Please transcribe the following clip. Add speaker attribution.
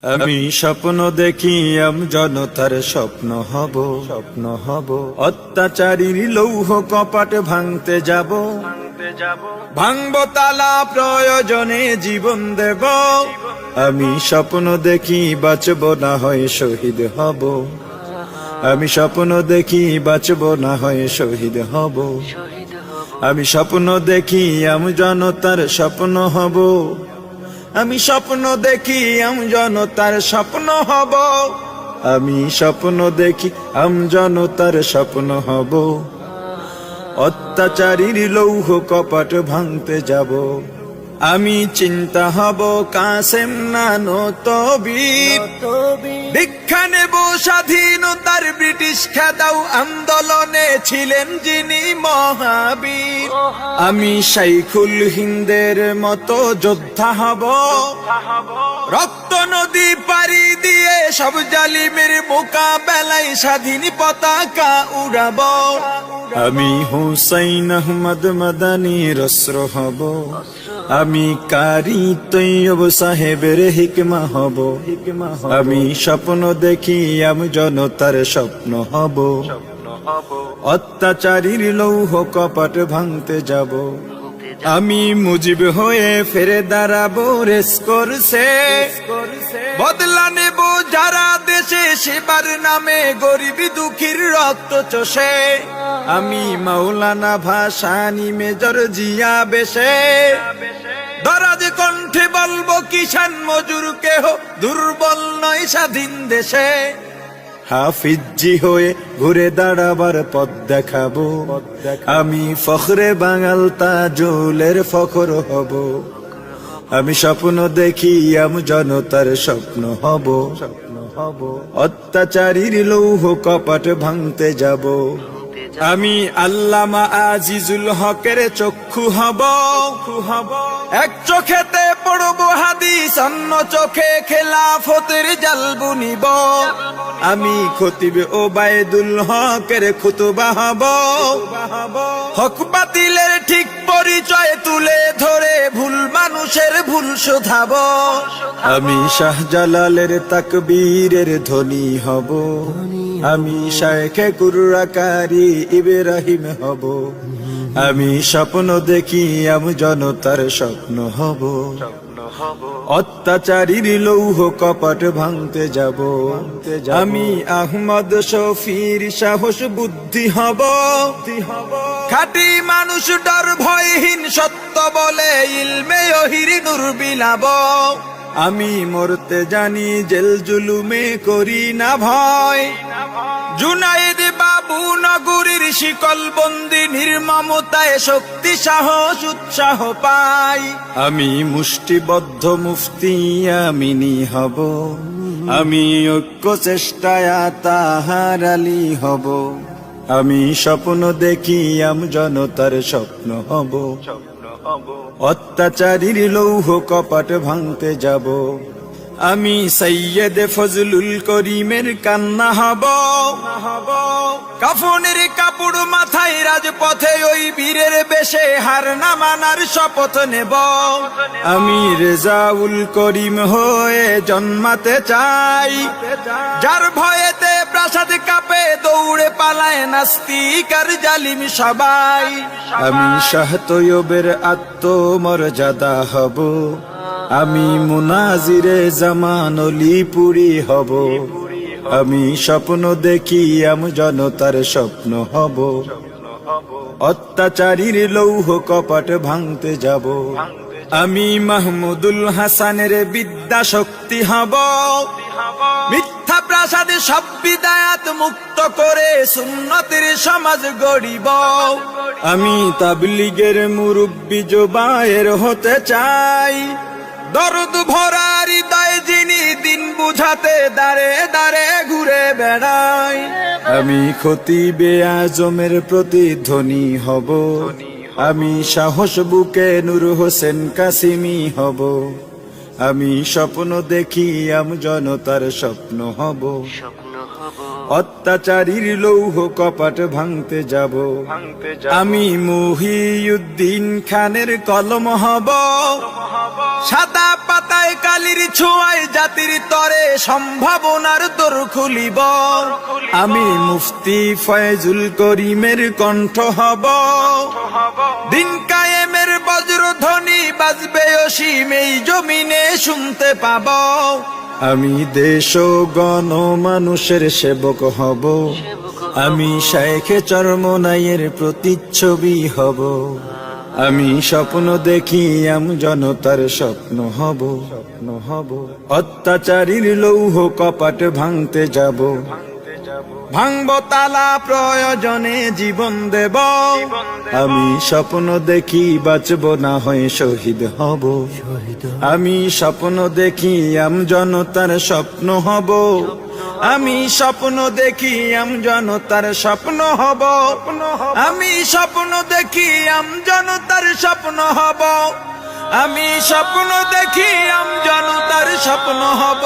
Speaker 1: আমি স্বপ্ন দেখি জনতার স্বপ্ন হব অত্যাচারীর লৌহ কপাট ভাঙতে যাব ভাঙব তালা প্রয়োজনে জীবন দেব আমি স্বপ্ন দেখি বাঁচব না হয় শহীদ হব আমি স্বপ্ন দেখি বাঁচব না হয় শহীদ হব আমি স্বপ্ন দেখি জনতার স্বপ্ন হব আমি স্বপ্ন দেখি জনতার স্বপ্ন হব আমি স্বপ্ন দেখি জনতার স্বপ্ন হব অত্যাচারীর লৌহ কপাট ভাঙতে যাব আমি চিন্তা হব কাসেম নানো তবীর দীক্ষা নেব স্বাধীনতার ব্রিটিশ খেদাও আন্দোলনে ছিলেন যিনি মহাবীর আমি শাইখুল হিন্দের মতো যোদ্ধা হব রক্ত নদী পাড়ি দিয়ে সব জালিমের মোকাবেলায় স্বাধীন পতাকা উড়াব আমি হুসাইন আহমদ মাদানির অস্ত্র হব আমি কারি তৈয়ব সাহেবের হিকমা হব আমি স্বপ্ন দেখি জনতার স্বপ্ন হব অত্যাচারীর লৌহ কপাট ভাঙতে যাব আমি মুজিব হয়ে ফেরে দাঁড়াবো রেস করছে বদলা নেব যারা দেশে সেবার নামে গরিবী দুঃখীর রক্ত চষে আমি মাওলানা ভাসানী মেজর জিয়া বেশে দরাজ কণ্ঠে বলবো কিষান মজুর কেহ দুর্বল নয় স্বাধীন দেশে হাফিজি হয়ে ঘুরে দাঁড়াবার পথ দেখাবো আমি ফখরে বাঙাল তাজুলের ফখর হব আমি স্বপ্ন দেখি জনতার স্বপ্ন হব অত্যাচারীর লৌহ কপাট ভাঙতে যাব আমি আল্লামা আজিজুল হকের চক্ষু হব এক চোখেতে পড়ব হাদিস অন্য চোখে খেলাফতের জাল বুনিব আমি খতিব ওবায়দুল হকের খুতবা হব হক বাতিলের ঠিক পরিচয় তুলে ধরে ভুল মানুষের ভুল শোধাব আমি শাহজালালের তাকবীরের ধ্বনি হব আমি শায়েখে কুররাকারী ইব্রাহিম হব আমি স্বপ্ন দেখি জনতার স্বপ্ন হব অত্যাচারীর লৌহ কপাট ভাঙতে যাব আমি আহমদ শফির সাহস বুদ্ধি হব খাঁটি মানুষ ডর ভয়হীন সত্য বলে ইলমে ওহির নূর বিলাব আমি মরতে জানি জেল জুলুমে করি না ভয় জুনায়েদ বাবু নগরীর শিকল বন্দি নির্মমতায় শক্তি সাহস উৎসাহ পাই আমি মুষ্টিবদ্ধ মুফতি আমিনী হব আমি ঐক্য চেষ্টায় তাহার আলী হব আমি স্বপ্ন দেখি জনতার স্বপ্ন হব অত্যাচারীর লৌহ কপাট ভাঙতে যাব আমি সৈয়দ ফজলুল করিমের কান্না হব কাফনের কাপড় মাথায় রাজপথে ওই বীরের বেশে হার না মানার শপথ নেব আমি রেজাউল করিম হয়ে জন্মাতে চাই যার ভয়েতে প্রাসাদ কাঁপে দৌড়ে পালায় নাস্তিক আর জালিম সবাই আমি শাহ তৈয়বের আত্মমর্যাদা হব আমি মুনাজিরে জামান অলিপুরি হব আমি স্বপ্ন দেখি জনতার স্বপ্ন হব অত্যাচারীর লৌহ কপাট ভাঙতে যাব আমি মাহমুদুল হাসানের বিদ্যা শক্তি হব মিথ্যা প্রাসাদে সব বিদায়াত মুক্ত করে সুন্নতের সমাজ গড়িব আমি তাবলীগের মুরব্বি জোবায়ের হতে চাই দরদ ভরা হৃদয় যিনি দিন বুঝাতে দাঁড়ে দাঁড়ে ঘুরে বেড়াই আমি খতিবে আজমের প্রতিধ্বনি হব আমি সাহস বুকে নূর হোসেন কাসিমি হব আমি স্বপ্ন দেখি জনতার স্বপ্ন হব অত্যাচারীর লৌহ কপাট ভাঙতে যাব আমি মুহিউদ্দিন খানের কলম হব সাদা পাতায় কালির ছোঁয়ায় জাতির তরে সম্ভাবনার দোর খুলিব, আমি মুফতি ফয়জুল করিমের কণ্ঠ হব। দিন কায়েমের বজ্রধ্বনি বাজবে অসীম এই জমিনে শুনতে পাব। আমি দেশ ও গণ মানুষের সেবক হব, আমি শায়েখে চরমনাইয়ের প্রতিচ্ছবি হব। আমি স্বপ্ন দেখি জনতার স্বপ্ন হব। অত্যাচারীর লৌহ কপাট ভাঙতে যাব, ভাঙব তালা প্রয়োজনে জীবন দেব। আমি স্বপ্ন দেখি বাঁচব না হয় শহীদ হব, আমি স্বপ্ন দেখি জনতার স্বপ্ন হব। আমি স্বপ্ন দেখি জনতার স্বপ্ন হব, আমি স্বপ্ন দেখি জনতার স্বপ্ন হব, আমি স্বপ্ন দেখি জনতার স্বপ্ন হব।